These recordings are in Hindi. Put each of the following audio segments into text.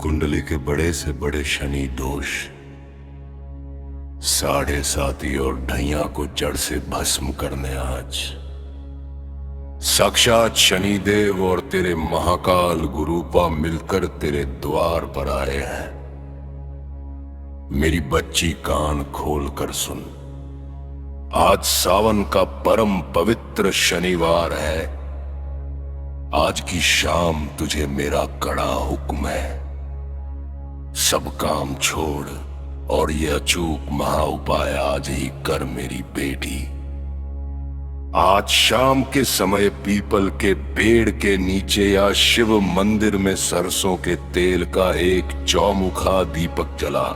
कुंडली के बड़े से बड़े शनि दोष, 7.5 और ढैया को जड़ से भस्म करने आज साक्षात शनिदेव और तेरे महाकाल गुरूपा मिलकर तेरे द्वार पर आए हैं। मेरी बच्ची कान खोल कर सुन, आज सावन का परम पवित्र शनिवार है। आज की शाम तुझे मेरा कड़ा हुक्म है, सब काम छोड़ और ये अचूक महा उपाय आज ही कर मेरी बेटी। आज शाम के समय पीपल के पेड़ के नीचे या शिव मंदिर में सरसों के तेल का एक चौमुखा दीपक जला,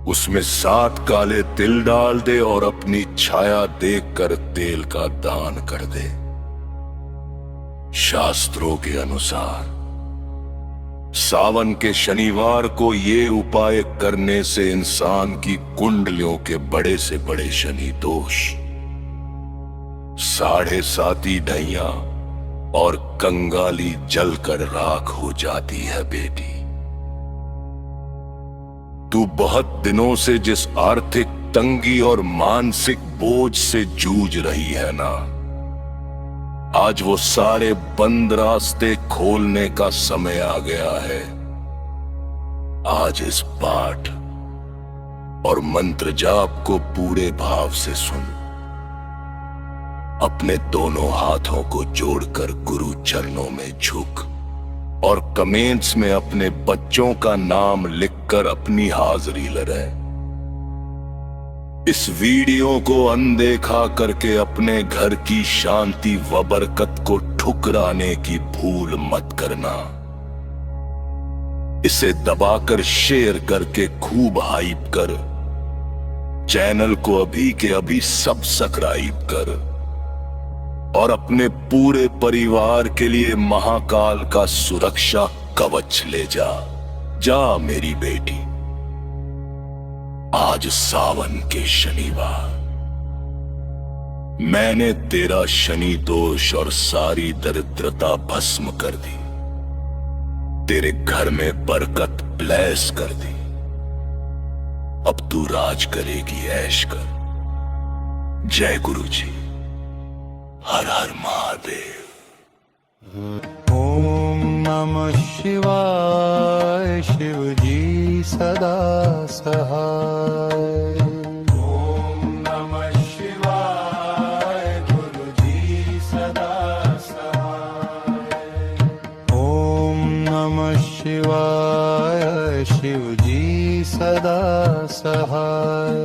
उसमें 7 काले तिल डाल दे और अपनी छाया देखकर तेल का दान कर दे। शास्त्रों के अनुसार सावन के शनिवार को ये उपाय करने से इंसान की कुंडलियों के बड़े से बड़े शनि दोष, 7.5 ढैया और कंगाली जलकर राख हो जाती है बेटी। तू बहुत दिनों से जिस आर्थिक तंगी और मानसिक बोझ से जूझ रही है ना, आज वो सारे बंद रास्ते खोलने का समय आ गया है। आज इस पाठ और मंत्र जाप को पूरे भाव से सुन, अपने दोनों हाथों को जोड़कर गुरु चरणों में झुक और कमेंट्स में अपने बच्चों का नाम लिखकर अपनी हाजिरी लगाए। इस वीडियो को अनदेखा करके अपने घर की शांति व बरकत को ठुकराने की भूल मत करना। इसे दबाकर शेयर करके खूब हाइप कर, चैनल को अभी के अभी सब्सक्राइब कर और अपने पूरे परिवार के लिए महाकाल का सुरक्षा कवच ले जा मेरी बेटी। आज सावन के शनिवार मैंने तेरा शनि दोष और सारी दरिद्रता भस्म कर दी, तेरे घर में बरकत ब्लेस कर दी। अब तू राज करेगी, ऐश कर। जय गुरु जी। हर हर महादेव। ओम नमः शिवाय, शिव जी सदा सहाय। ओम नमः शिवाय, गुरु जी सदा सहाय। ओम नमः शिवाय, शिव जी सदा सहाय।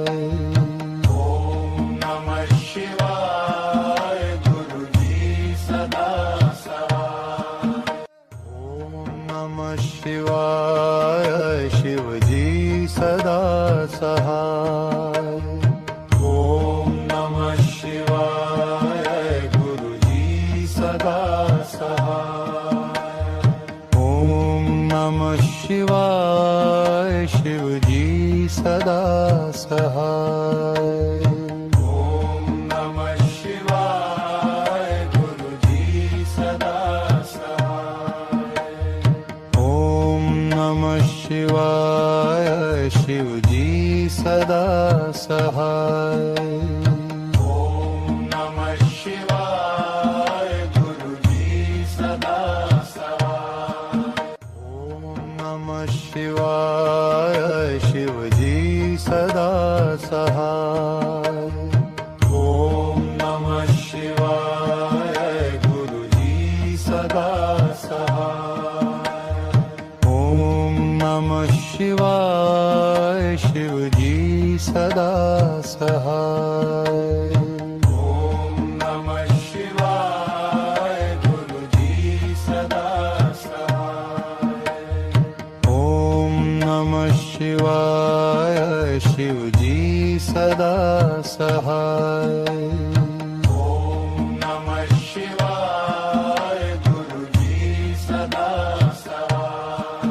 शिवाय, शिव जी सदा सहाय। ओम नमः शिवाय, गुरु जी सदा सहाय। ओम नमः शिवाय, शिव जी सदा सहाय। ओम नमः शिवाय, गुरु जी सदा सहाय। ओम नमः शिवाय, शिव जी सदा सहाय। ओम नमः शिवाय, गुरु जी सदा सहाय। ओम नमः शिवाय, शिव जी सदा सहाय। ओम नमः शिवाय, गुरु जी सदा सहाय। ओम नमः शिवाय, शिव जी सदा सहाय। ओम नमः शिवाय, गुरु जी सदा सहाय। ओम नमः शिवाय, शिव जी सदा सहाय। ओम नमः शिवाय, गुरु जी सदा सहाय।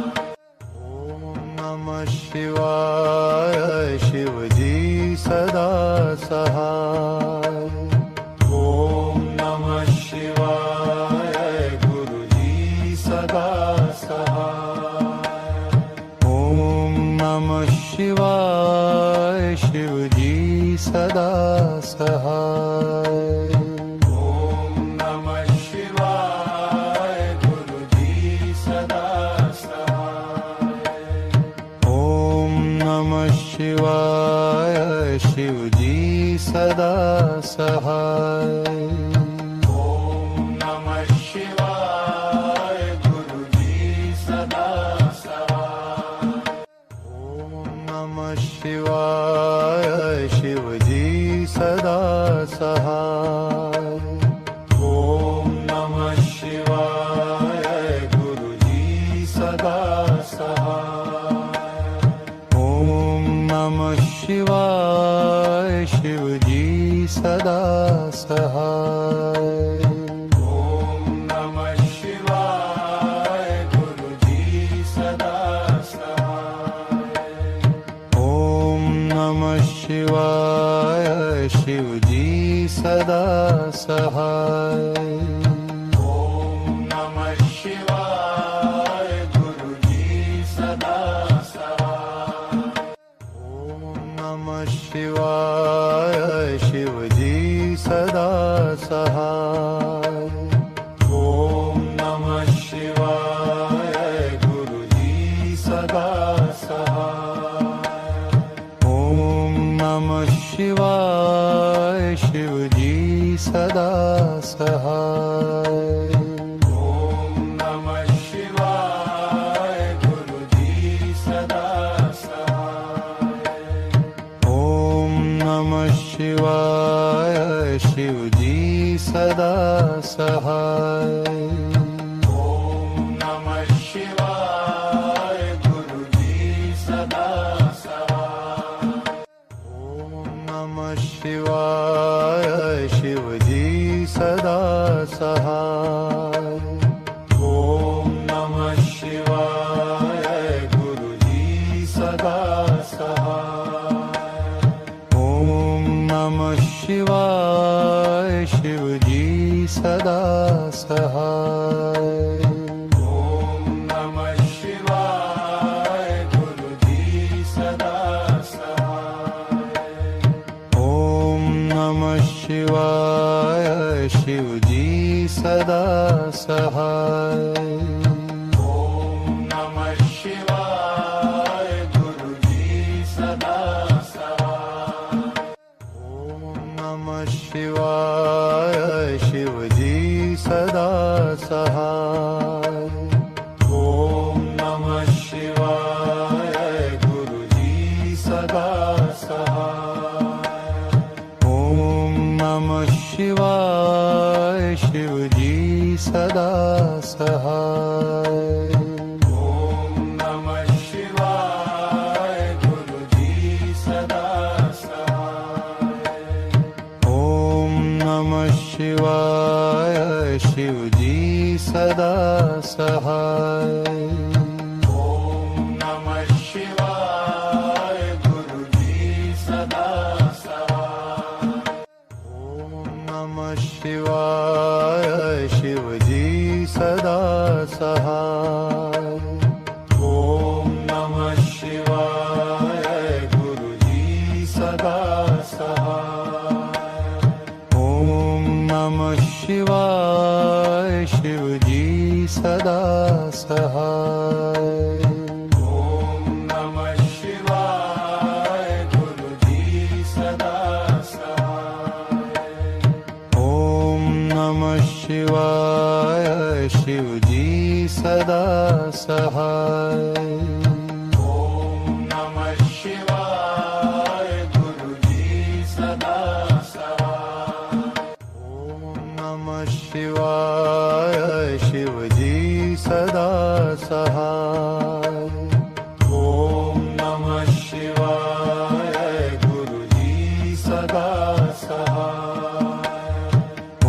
ओम नमः शिवाय, शिव जी सदा सहाय। ओम नमः शिवाय, गुरु जी सदा सहाय। शिवाय शिवजी सदा सहाय ओम नमः शिवाय गुरुजी सदा सहाय ओम नमः शिवाय शिवजी सदा सहाय ओम नमः शिवाय गुरुजी सदा सहाय ओम नमः शिवाय शिवजी सदा सहाय ओम नमः शिवाय गुरुजी सदा सहाय ओम नमः शिवाय शिवजी सदा सहाय ओम नमः शिवाय गुरुजी सदा सहाय ओम नमः शिवाय शिवजी सदा सहाय ओम नमः शिवाय गुरुजी सदा सहाय ओम नमः शिवाय शिवजी सदा सहाय ओम नमः शिवाय गुरुजी सदा सहाय ओम नमः शिवाय शिवजी सदा सहाय ओम नमः शिवाय गुरुजी सदा सहाय ओम नमः शिवाय शिवजी सदा सहाय ओम नमः शिवाय गुरुजी सदा सहाय ओम नमः शिवाय शिवजी सदा सहाय ओम नमः शिवाय गुरुजी सदा सहाय ओम नमः शिवाय शिवजी सदा सहाय ओम नमः शिवाय गुरुजी सदा सहाय ओम नमः शिवाय शिवजी सदा सहाय ओम नमः शिवाय गुरुजी सदा सहाय ओम नमः शिवाय शिवजी सदा सहाय ओम नमः शिवाय गुरुजी सदा सहाय ओम नमः शिवाय शिवजी सदा सहाय ओम नमः शिवाय गुरुजी सदा सहाय ओम नमः शिवाय शिवजी सदा सहाय ओम नमः शिवाय गुरुजी सदा सहाय ओम नमः शिवाय शिवजी सदा सहाय ओम नमः शिवाय गुरुजी सदा सहाय ओम नमः शिवाय शिवजी सदा सहाय ओम नमः शिवाय गुरुजी सदा सहाय ओम नमः शिवाय शिवजी सदा सहाय ओम नमः शिवाय गुरुजी सदा सहाय ओम नमः शिवाय शिवजी सदा सहाय ओम नमः शिवाय गुरुजी सदा सहाय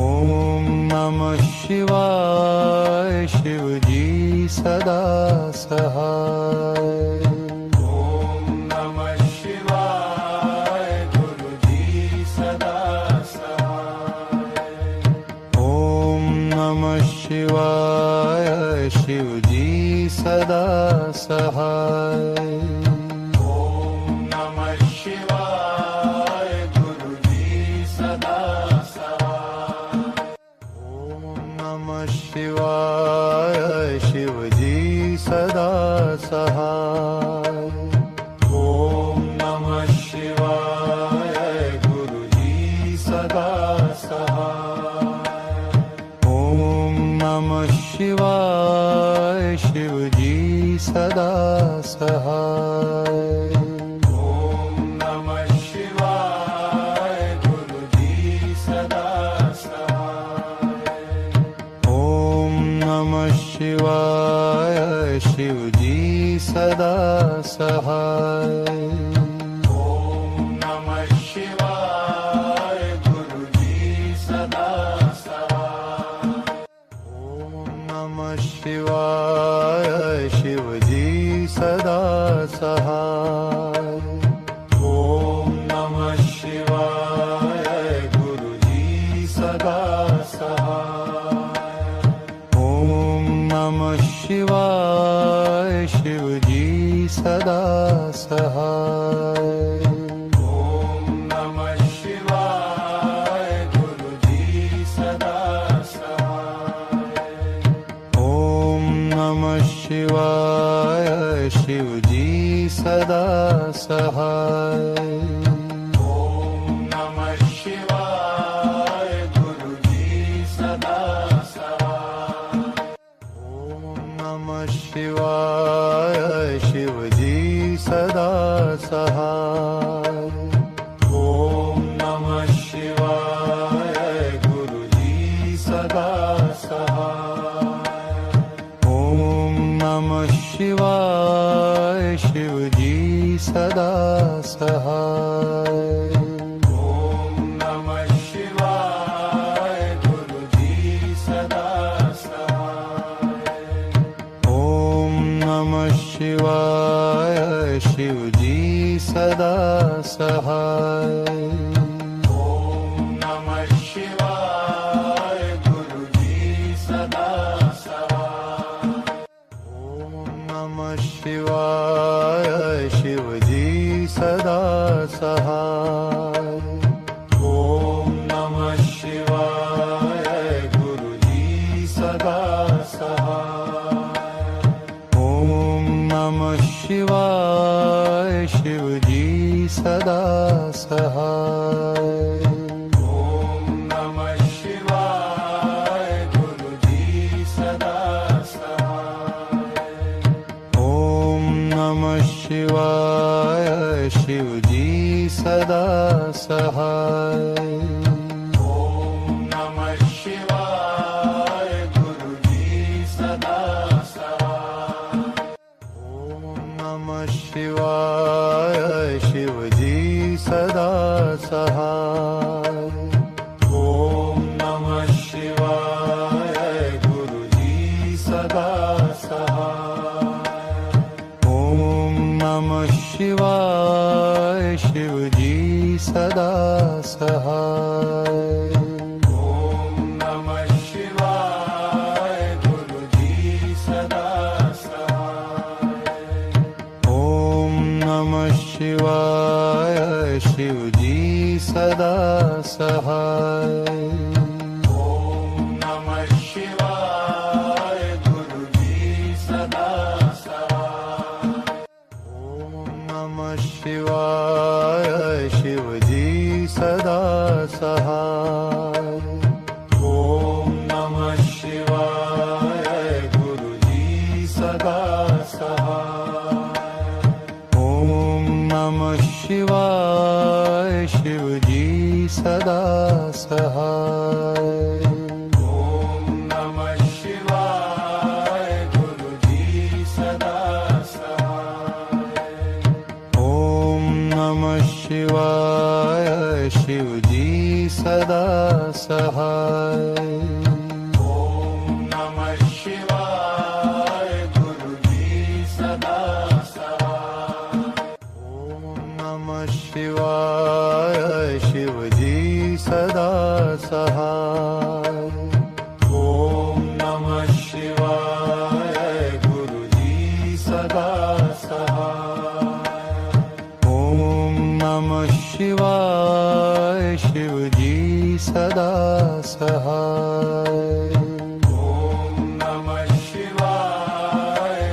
ओम नमः शिवाय शिवजी सदा सहाय ओम नमः शिवाय गुरुजी सदा सहाय ओम नमः शिवाय शिवजी सदा सहाय ओम सदा सहाय। ओम नमः शिवाय गुरुजी सदा सहाय। ओम नमः शिवाय शिवजी सदा सहाय। ओम नमः शिवाय गुरुजी सदा सहाय। ओम नमः शिवाय शिवजी सदा सहाय। ओम नमः शिवाय गुरुजी सदा सहाय। ओम नमः शिवाय शिवजी सदा सहाय। ओम नमः शिवाय गुरुजी सदा सहाय। ओम नमः शिवाय शिवजी सदा सहाय। ओम नमः शिवाय गुरुजी सदा सहाय। ओम नमः शिवाय शिवजी सदा सहाय। ओम नमः शिवाय गुरुजी सदा सहाय। ओम नमः शिवाय शिवजी सदा सहाय। ओम नमः शिवाय गुरुजी सदा सहाय। ओम नमः शिवाय शिवजी सदा सहाय। ओम नमः शिवाय गुरुजी सदा सहाय। ओम नमः शिवाय शिवजी सदा सहाय। ओम नमः शिवाय गुरुजी सदा सहाय। ओम नमः शिवाय शिवजी सदा सहाय। ओम नमः शिवाय गुरुजी सदा सहाय। ओम नमः शिवाय शिवजी सदा सहाय। ओम नमः शिवाय गुरुजी सदा सहाय। ओम नमः शिवाय शिवजी सदा सहाय। ओम नमः शिवाय गुरुजी सदा सहाय। ओम नमः शिवाय शिवजी सदा सहाय। ओम नमः शिवाय गुरुजी सदा सहाय। ओम नमः शिवाय शिवजी सदा सहाय। ओम नमः शिवाय गुरुजी सदा सहाय। ओम नमः शिवाय शिवजी सदा सहाय। ओम नमः शिवाय गुरुजी सदा सहाय। ओम नमः शिवाय शिवजी सदा सहाय। ओम नमः शिवाय गुरुजी सदा सहाय। ओम नमः शिवाय शिवजी सदा सहाय। ओम नमः शिवाय गुरुजी सदा सहाय। ओम नमः शिवाय शिवजी सदा सहाय। ओम नमः शिवाय गुरुजी सदा सहाय। ओम नमः शिवाय शिवजी सदा सहाय। ओम नमः शिवाय गुरुजी सदा सहाय। ओम नमः शिवाय शिवजी सदा सहाय। ओम नमः शिवाय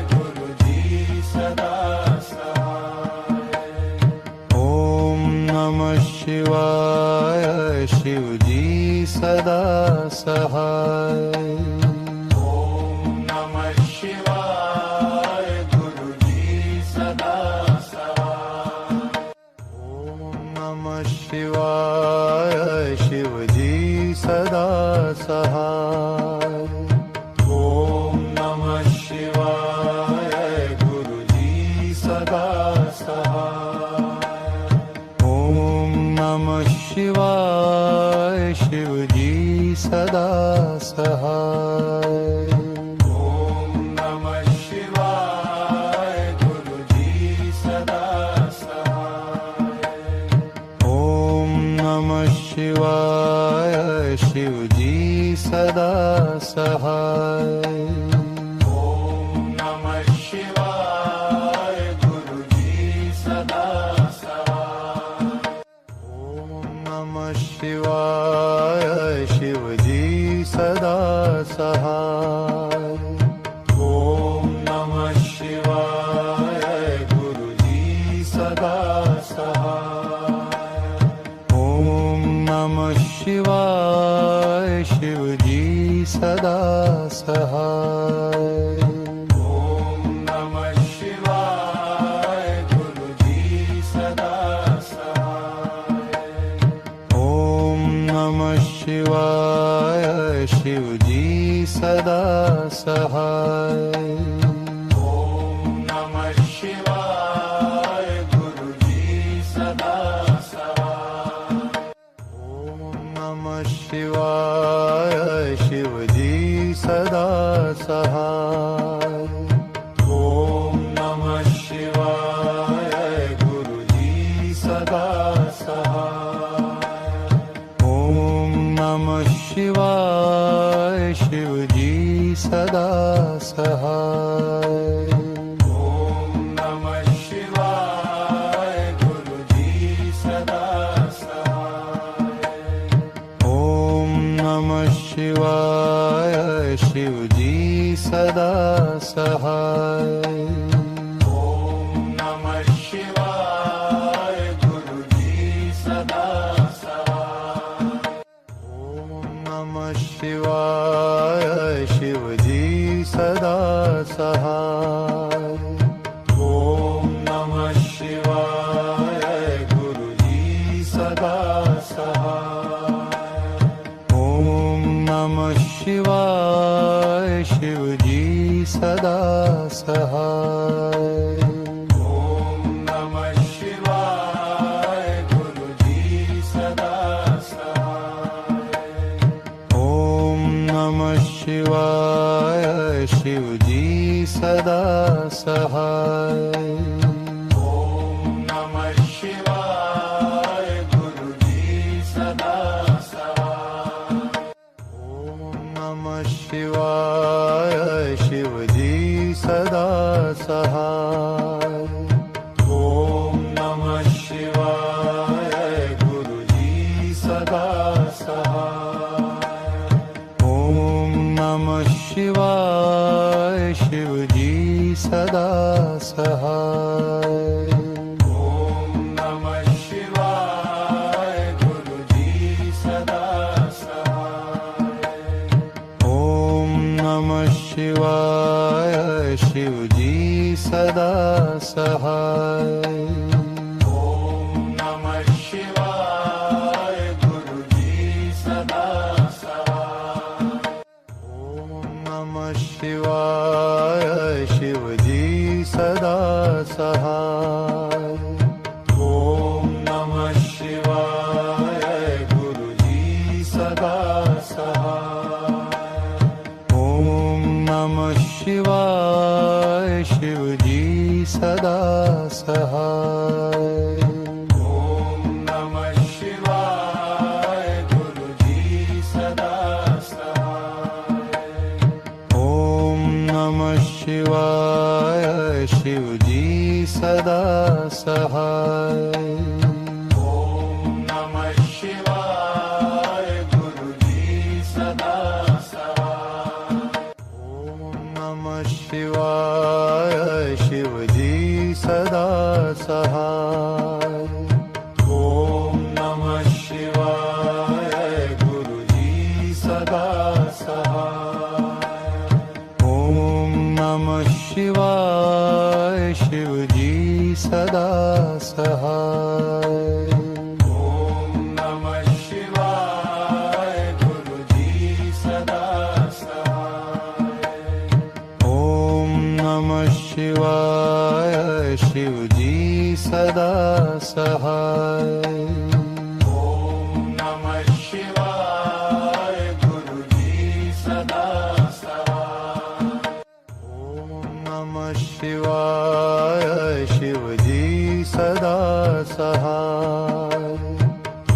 सहाय. ओम नमः शिवाय गुरुजी सदा सहाय. ओम नमः शिवाय शिवजी सदा सहाय. ओम नमः शिवाय गुरुजी सदा सहाय. ओम नमः शिवाय शिवजी सदा सहाय. ओम नमः शिवाय गुरुजी सदा सहाय. ओम नमः शिवाय शिवजी सदा सहाय. ओम नमः शिवाय गुरुजी सदा सहाय. ओम नमः शिवाय शिवजी सदा सहाय. ओम नमः शिवाय गुरुजी सदा सहाय. ओम नमः शिवाय शिवजी सदा सहाय. ओम नमः शिवाय गुरुजी सदा सहाय. ओम नमः शिवाय शिवजी सदा सहाय. ओम नमः शिवाय गुरुजी सदा सहाय. ओम नमः शिवाय शिवजी सदा सहाय. ओम नमः शिवाय गुरुजी सदा सहाय. ओम नमः शिवाय शिवजी सदा सहाय. ओम नमः शिवाय गुरुजी सदा सहाय. ओम नमः शिवाय शिवजी सदा सहाय. ओम नमः शिवाय गुरुजी सदा सहाय. ओम नमः शिवाय शिवजी सदा सहाय. ओम नमः शिवाय गुरुजी सदा सहाय. ओम नमः शिवाय शिवजी सदा सहाय. ओम नमः शिवाय गुरुजी सदा सहाय. ओम नमः शिवाय शिवजी सदा सहाय. ओम नमः शिवाय गुरुजी सदा सहाय. ओम नमः शिवाय शिवजी सदा सहाय. ओम नमः शिवाय गुरुजी सदा सहाय. ओम नमः शिवाय शिवजी सदा सहाय. ओम नमः शिवाय गुरुजी सदा सहाय. ओम नमः शिवाय शिवजी सदा सहाय. ओम नमः शिवाय गुरुजी सदा सहाय. ओम नमः शिवाय शिवजी सदा सहाय. ओम नमः शिवाय गुरुजी सदा सहाय. ओम नमः शिवाय शिवजी सदा सहाय. ओम नमः शिवाय गुरुजी सदा सहाय. ओम नमः शिवाय शिवजी सदा सहाय. ओम नमः शिवाय गुरुजी सदा सहाय. ओम नमः शिवाय शिवजी सदा सहाय. ओम नमः शिवाय गुरुजी सदा शिवजी सदा सहाय। ओम नमः शिवाय गुरुजी सदा सहाय। ओम नमः शिवाय शिवजी सदा सहाय। ओम नमः शिवाय गुरुजी सदा सहाय। ओम नमः शिवाय शिवजी सदा सहाय।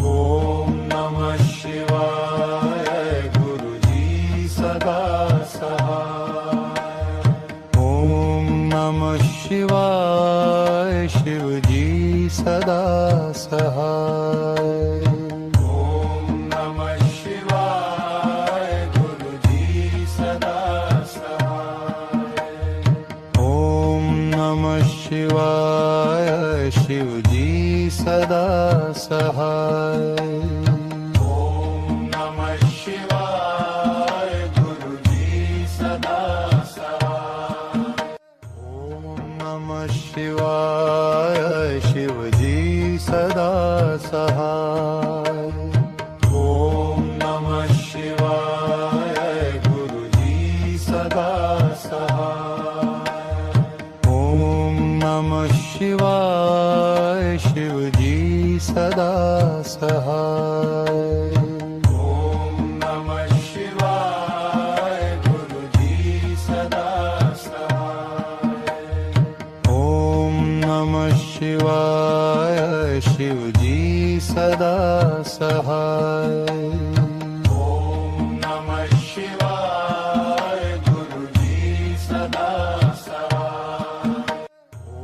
ओम नमः शिवाय गुरुजी सदा सहाय। ओम नमः शिवाय शिवजी सदा सहाय। ओम नमः शिवाय गुरुजी सदा सहाय। ओम नमः शिवाय शिवजी सदा सहाय। ओम नमः शिवाय गुरुजी सदा सहाय। ओम नमः शिवाय शिवजी सदा सहाय। ओम नमः शिवाय गुरुजी सदा सहाय। ओम नमः शिवाय शिवजी सदा सहाय। ओम नमः शिवाय गुरुजी सदा सहाय। ओम नमः शिवाय शिवजी सदा सहाय। ओम नमः शिवाय गुरुजी सदा सहाय।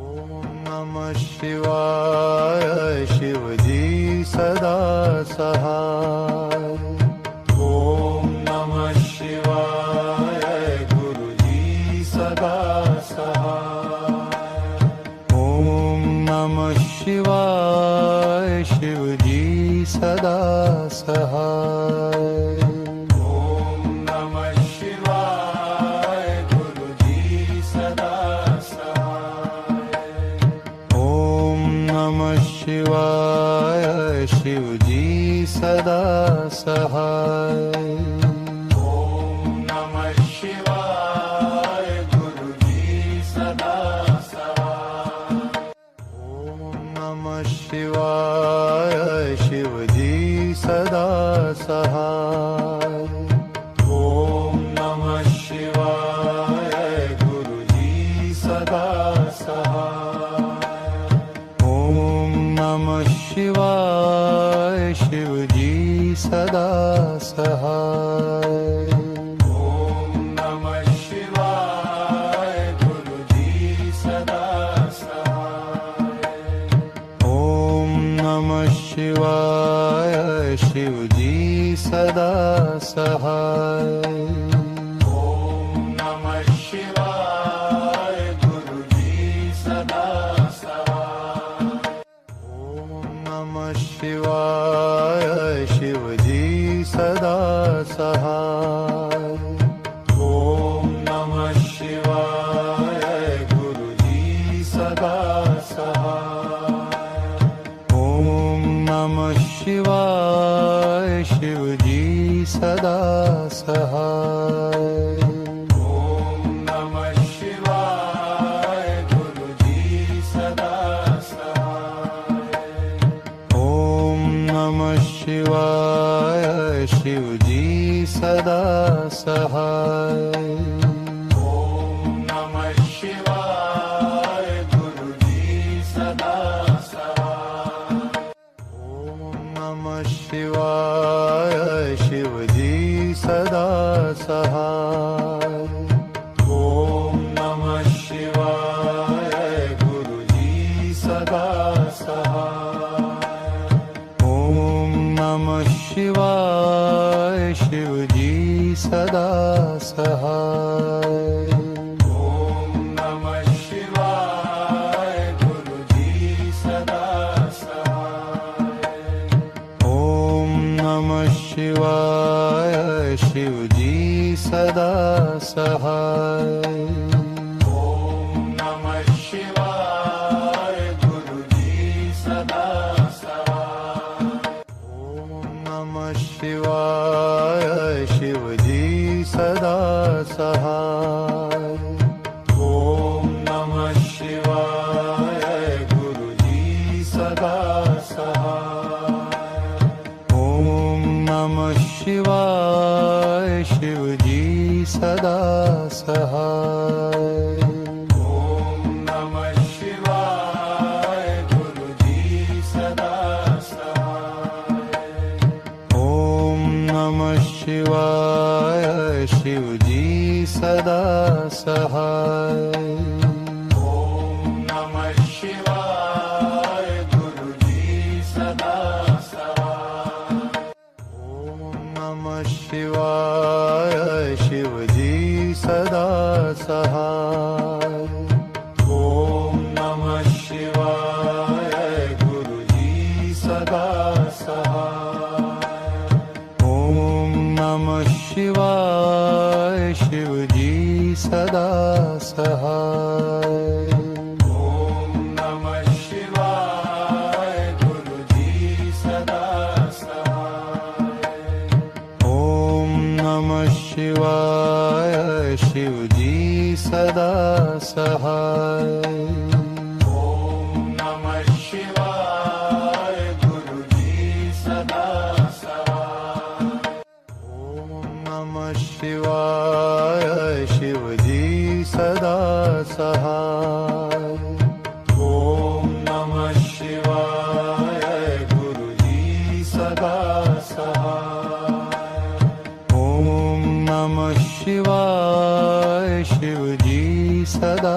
ओम नमः शिवाय शिवजी सदा सहाय। ओम नमः शिवाय गुरुजी सदा सहाय। ओम नमः शिवाय शिवजी सदा सहाय। ओम नमः शिवाय गुरुजी सदा सहाय। ओम नमः शिवाय शिवजी सदा सहाय। ओम नमः शिवाय गुरुजी सदा सहाय। ओम नमः शिवाय शिवजी सदा सहाय। ओम नमः शिवाय गुरुजी सदा सहाय। ओम नमः शिवाय शिवजी सदा सहाय। ओम नमः शिवाय गुरुजी सदा सहाय। ओम नमः शिवाय शिवजी सदा सहाय। ओम नमः शिवाय गुरुजी सदा सहाय। ओम नमः शिवाय शिवजी सदा सहाय। ओम नमः शिवाय गुरुजी सदा सहाय। ओम नमः शिवाय शिवजी सदा सहाय। ओम नमः शिवाय गुरुजी सदा सहाय। ओम नमः शिवाय शिवजी सदा सहाय। ओम नमः शिवाय गुरुजी सदा सहाय। ओम नमः शिवाय शिवजी सदा सहाय। ओम नमः शिवाय गुरुजी सदा सहाय। ओम नमः शिवाय शिवजी सदा सहाय। ओम नमः शिवाय गुरुजी सदा सहाय। ओम नमः शिवाय शिवजी सदा सहाय। ओम नमः शिवाय ओम नमः शिवाय गुरुजी सदा सहाय ओम नमः शिवाय शिवजी सदा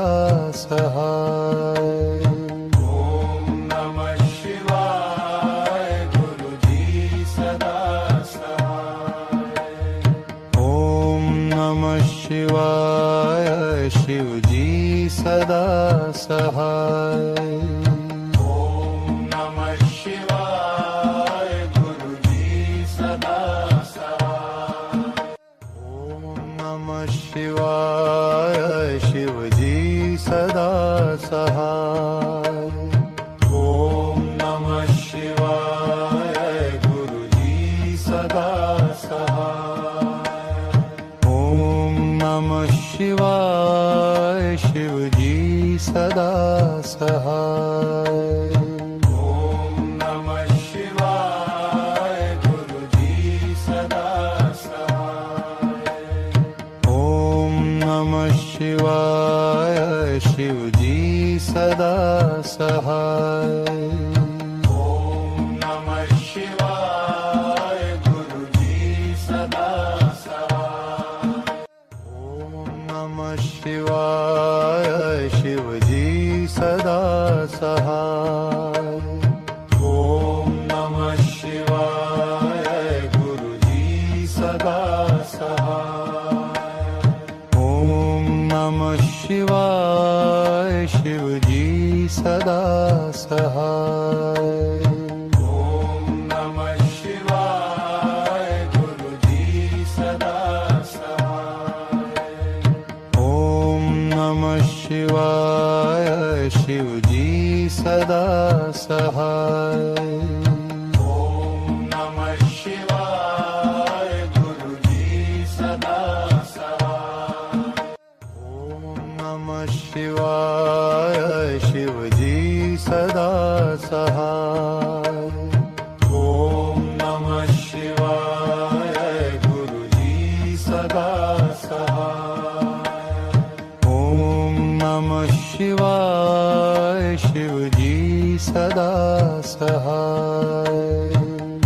सहाय ओम नमः शिवाय गुरुजी सदा सहाय ओम नमः शिवाय शिवजी सदा सहाय ओम नमः शिवाय गुरुजी सदा सहाय ओम नमः शिवाय शिवजी सदा सहाय ओम नमः शिवाय गुरुजी सदा सहाय ओम नमः शिवाय शिवजी सदा सहाय ओम नमः शिवाय गुरुजी सदा सहाय ओम नमः शिवाय शिवजी सदा सहाय ओम नमः शिवाय गुरुजी सदा सहाय ओम नमः शिवाय शिवजी सदा सहाय ओम नमः शिवाय गुरुजी सदा सहाय ओम नमः शिवाय शिवजी सदा सहाय ओम नमः शिवाय गुरुजी सदा सहाय ओम नमः शिवाय शिवजी सदा सहाय ओम नमः शिवाय गुरुजी सदा सहाय ओम नमः शिवाय शिवजी सदा सहाय ओम नमः शिवाय गुरुजी सदा सहाय ओम नमः शिवाय शिवजी सदा सहाय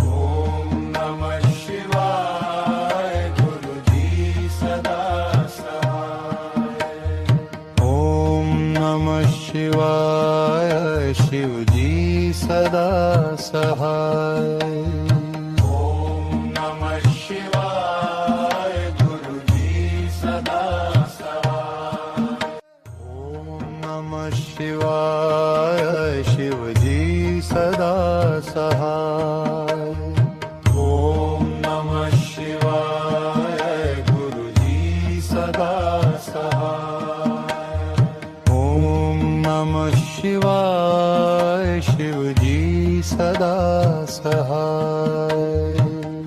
ओम नमः शिवाय गुरुजी सदा सहाय ओम नमः शिवाय शिवजी सदा सहाय ओम नमः शिवाय गुरुजी सदा सहाय ओम नमः शिवाय शिवजी सदा सहाय ओम नमः शिवाय गुरुजी सदा सहाय ओम नमः शिवाय शिवजी सदा सहाय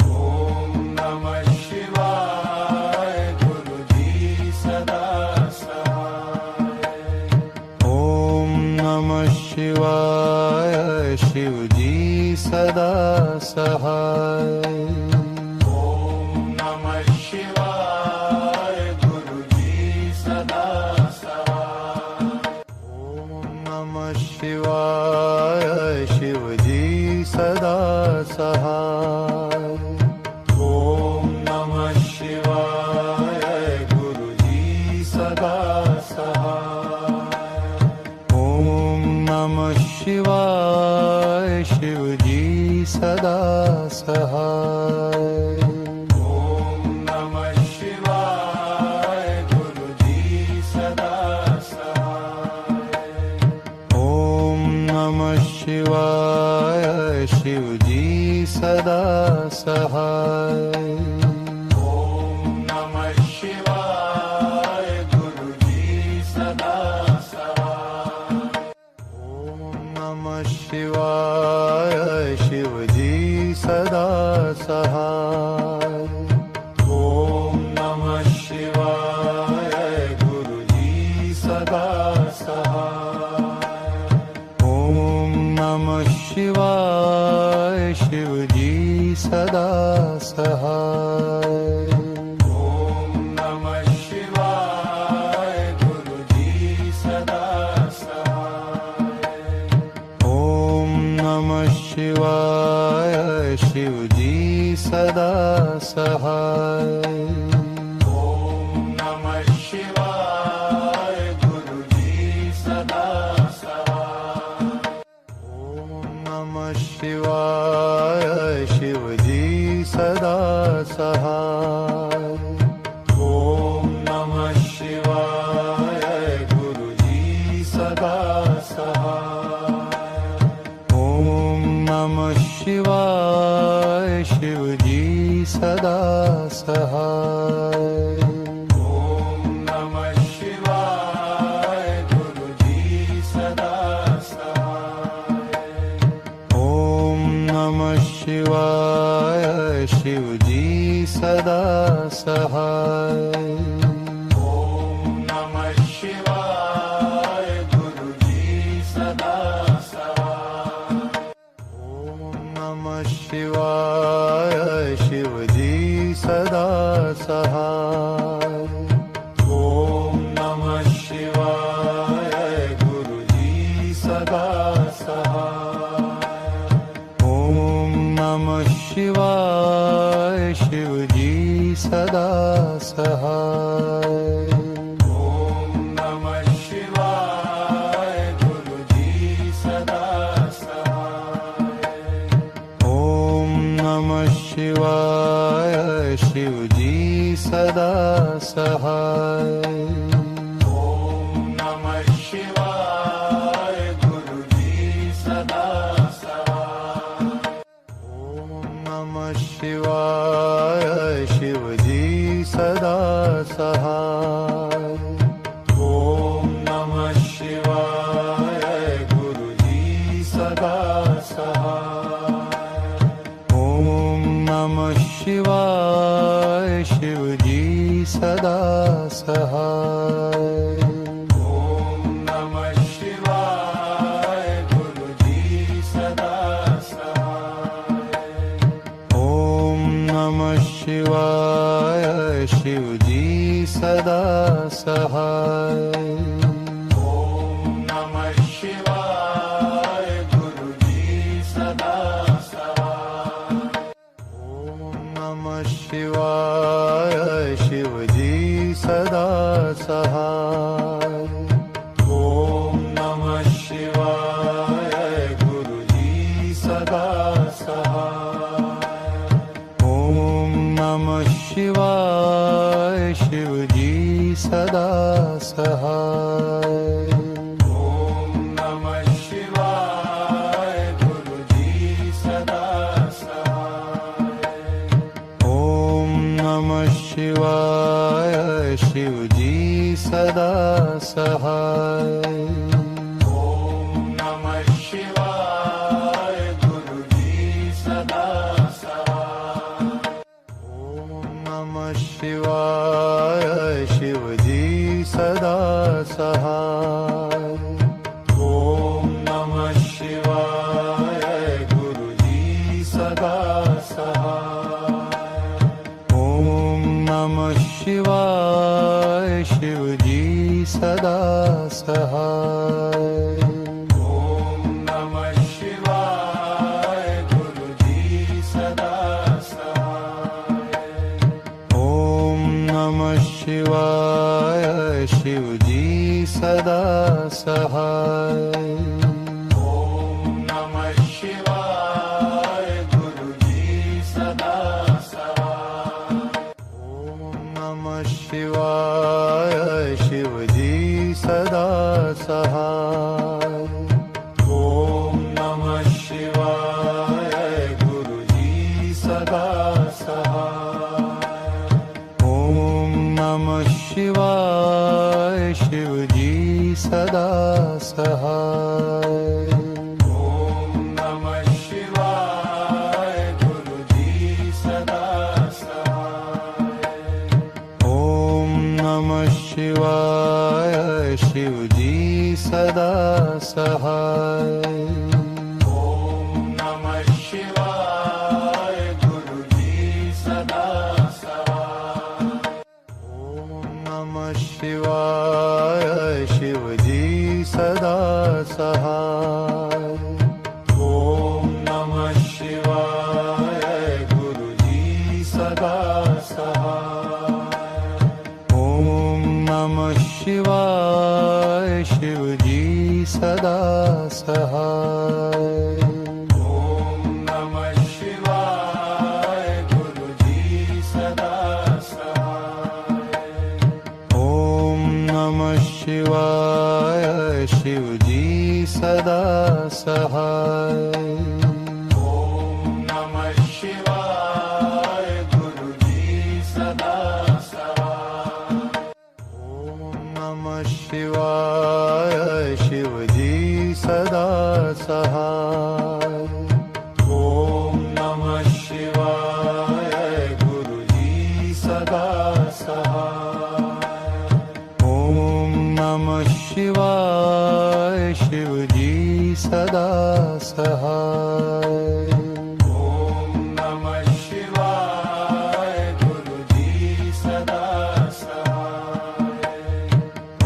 ओम नमः शिवाय गुरुजी सदा सहाय ओम नमः शिवाय शिवजी सदा सहाय ओम नमः शिवाय गुरुजी सदा सहाय ओम नमः शिवाय शिवजी सदा सहाय ओम नमः शिवाय गुरुजी सदा सहाय ओम नमः शिवाय शिवजी सदा सहाय ओम नमः शिवाय गुरुजी सदा सहाय ओम नमः शिवाय शिवजी सदा सहाय ओम नमः शिवाय गुरुजी सदा सहाय ओम नमः शिवाय शिवजी सदा सहाय ओम नमः शिवाय गुरुजी सदा सहाय ओम नमः शिवाय शिवजी सदा सहाय ओम नमः शिवाय गुरुजी सदा सहाय ओम नमः शिवाय गुरुजी सदा सहाय ओम नमः शिवाय शिवजी सदा सहाय ओम नमः शिवाय गुरुजी सदा सहाय ओम नमः शिवाय शिवजी सदा सहाय ओम नमः शिवाय गुरुजी सदा सहाय ओम नमः शिवाय शिवजी सदा सहाय ओम नमः शिवाय गुरुजी सदा सहाय ओम नमः शिवाय शिवजी सदा सहाय ओम नमः शिवाय गुरुजी सदा सहाय ओम नमः शिवाय शिवजी सदा सहाय ओम नमः शिवाय गुरुजी सदा सहाय ओम नमः शिवाय शिवजी सदा सहाय ओम नमः शिवाय गुरुजी सदा सहाय ओम नमः शिवाय शिवजी सदा सहाय ओम नमः शिवाय गुरुजी सदा सहाय ओम नमः शिवाय शिवजी सदा सहाय ओम नमः शिवाय गुरुजी सदा सहाय ओम नमः शिवाय शिवजी सदा सहाय ओम नमः शिवाय गुरुजी सदा सहाय ओम नमः शिवाय शिवजी सदा सहाय ओम नमः शिवाय गुरुजी सदा सहाय ओम नमः शिवाय शिवजी सदा सहाय ओम नमः शिवाय गुरुजी सदा सहाय ओम नमः शिवाय शिवजी सदा सहाय ओम नमः शिवाय गुरुजी सदा सहाय ओम नमः शिवाय शिवजी सदा सहाय ओम नमः शिवाय गुरुजी सदा सहाय ओम नमः शिवाय शिवजी सदा सहाय ओम नमः शिवाय गुरुजी सदा सहाय ओम नमः शिवाय शिवजी सदा सहाय ओम नमः शिवाय गुरुजी सदा सहाय ओम नमः शिवाय शिवजी सदा सहाय ओम नमः शिवाय गुरुजी सदा सहाय ओम नमः शिवाय शिवजी सदा सहाय ओम नमः शिवाय गुरुजी सदा सहाय ओम नमः शिवाय शिवजी सदा सहाय ओम नमः शिवाय गुरुजी सदा सहाय ओम नमः शिवाय शिवजी सदा सहाय ओम नमः शिवाय गुरुजी सदा सदा सहाय। ओम नमः शिवाय गुरुजी सदा सहाय। ओम नमः शिवाय शिवजी सदा सहाय। ओम नमः शिवाय गुरुजी सदा सहाय। ओम नमः शिवाय शिवजी सदा सहाय। ओम नमः शिवाय गुरुजी सदा सहाय। ओम नमः शिवाय शिवजी सदा सहाय। ओम नमः शिवाय गुरुजी सदा सहाय।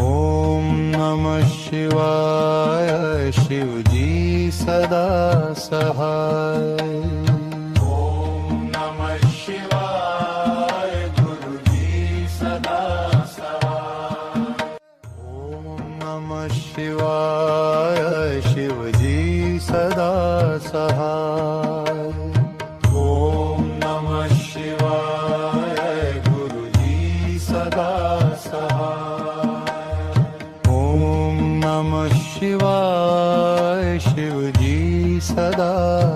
ओम नमः शिवाय शिवजी सदा सहाय। ओम नमः शिवाय गुरुजी सदा सहाय। ओम नमः शिवाय शिवजी सदा सहाय। ओम नमः शिवाय गुरुजी सदा सहाय। ओम नमः शिवाय शिवजी सदा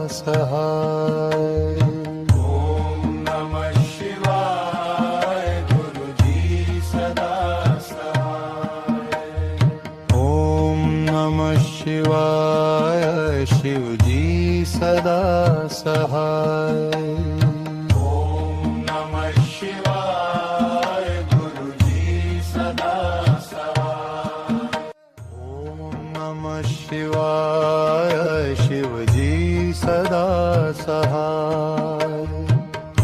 सहाय। ओम नमः शिवाय गुरुजी सदा सहाय। ओम नमः शिवाय शिवजी सदा सहाय। ओम नमः शिवाय गुरुजी सदा सहाय। ओम नमः शिवाय शिवजी सदा सहाय।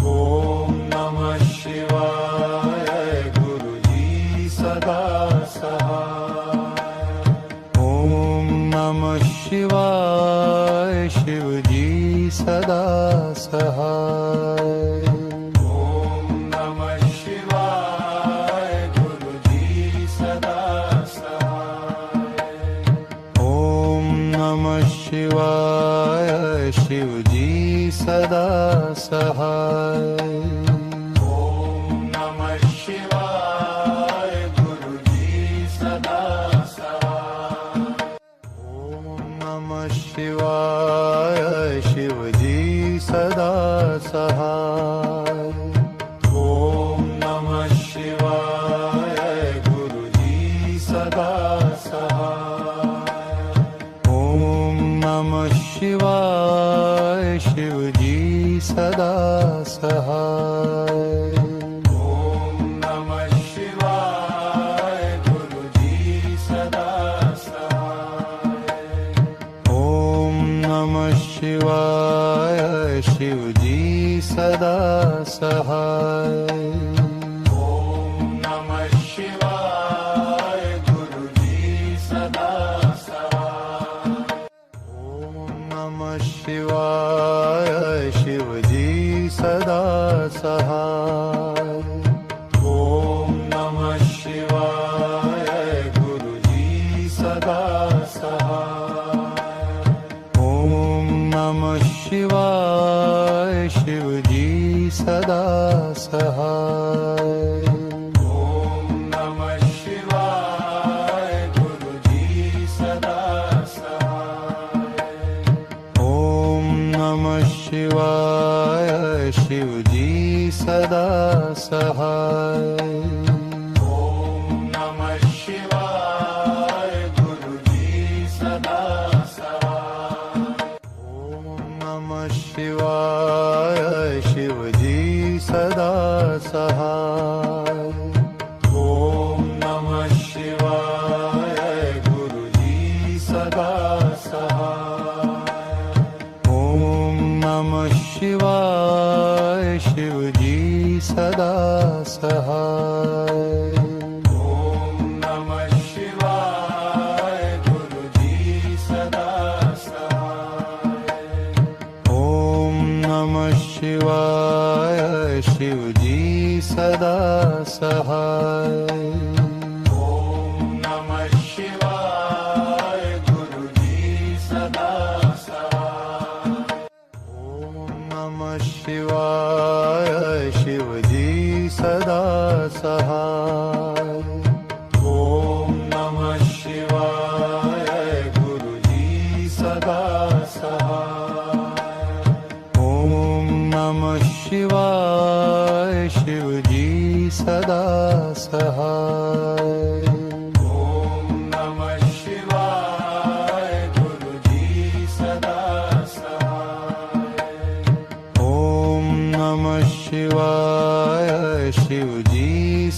ओम नमः शिवाय गुरुजी सदा सहाय। ओम नमः शिवाय शिवजी सदा सहाय। ओम नमः शिवाय गुरुजी सदा सहाय। ओम नमः शिवाय शिवजी सदा सहाय। ओम नमः शिवाय गुरुजी सदा सहाय। ओम नमः शिवाय शिवजी सदा सहाय। ओम नमः शिवाय गुरुजी सदा सहाय। ओम नमः शिवाय शिवजी सदा सहाय। ओम नमः शिवाय गुरुजी सदा सहाय। ओम नमः शिवाय शिवजी सदा सहाय। ओम नमः शिवाय गुरुजी सदा सहाय। ओम नमः शिवाय शिवजी सदा सहाय। ओम नमः शिवाय गुरुजी सदा सहाय। ओम नमः शिवाय शिवजी सदा सहाय। ओम नमः शिवाय गुरुजी सदा सहाय। ओम नमः शिवाय शिवजी सदा सहाय। ओम नमः शिवाय गुरुजी सदा सहाय। ओम नमः शिवाय शिवजी सदा सहाय। ओम नमः शिवाय गुरुजी सदा सहाय। ओम नमः शिवाय शिवजी सदा सहाय।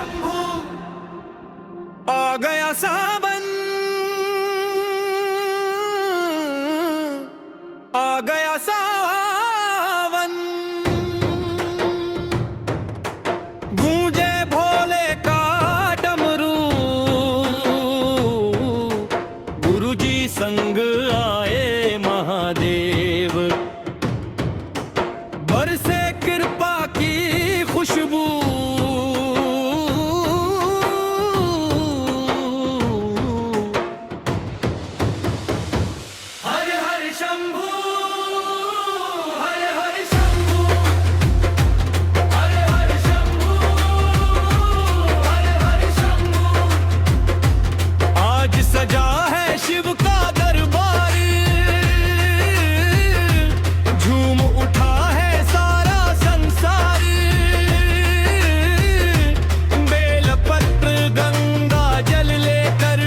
शंभू आ गया सावन, आ गया सावन, गूंजे भोले का डमरू, गुरुजी संग आए महादेव, बरसे कृपा की खुशबू, हर हर शंभू हर हर शंभू हर हर शंभू हर हर शंभू आज सजा है शिव का दरबार, झूम उठा है सारा संसार, बेलपत्र गंगा जल लेकर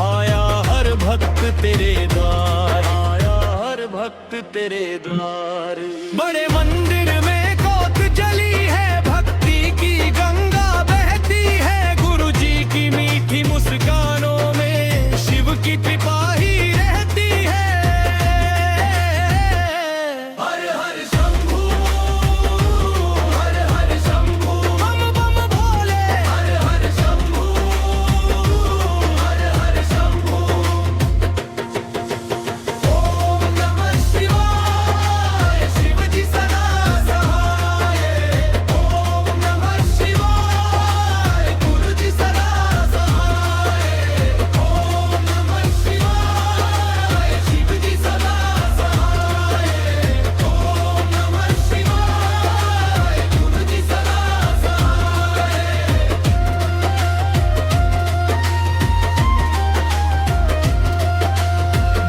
आया हर भक्त तेरे द्वार, आया हर भक्त तेरे द्वार। बड़े मंदिर में कोक जली है, भक्ति की गंगा बहती है, गुरुजी की मीठी मुस्कानों में शिव की कृपा ही रहती है। हर हर शंभू हर हर शंभू बम बम भोले, हर हर शंभू हर हर शंभू ओम नमः शिवाय शिव जी सदा सहाय ओम नमः शिवाय गुरु जी सदा सहाय ओम नमः शिवाय शिव जी सदा सहाय ओम नमः शिवाय गुरु जी सदा सहाय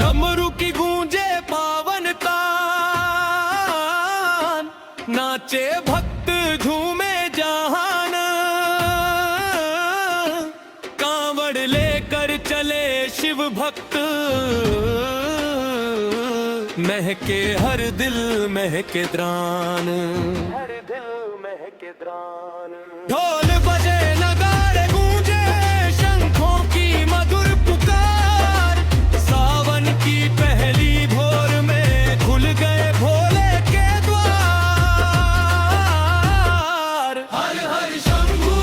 डमरू की गूंजे पावन तान, नाचे भक्त झूमे जहान, कांवड़ लेकर चले शिव भक्त, महके हर दिल महके द्रान, हर दिल महके द्रान। ढोल बजे नगाड़े गूंजे, शंखों की मधुर पुकार, सावन की पहली भोर में खुल गए भोले के द्वार। हर हर शंभू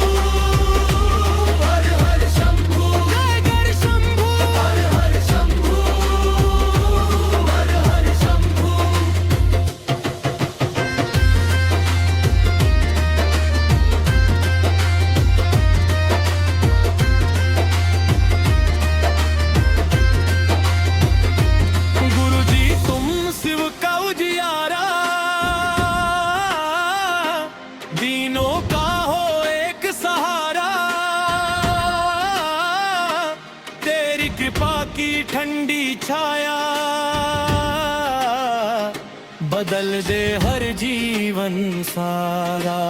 हर हर शंभू जय कर शंभू, हर हर शंभू हर हर शंभू गुरुजी तुम शिव का उजियारा, दीनों का हो एक सहारा, तेरी कृपा की ठंडी छाया बदल दे हर जीवन सारा।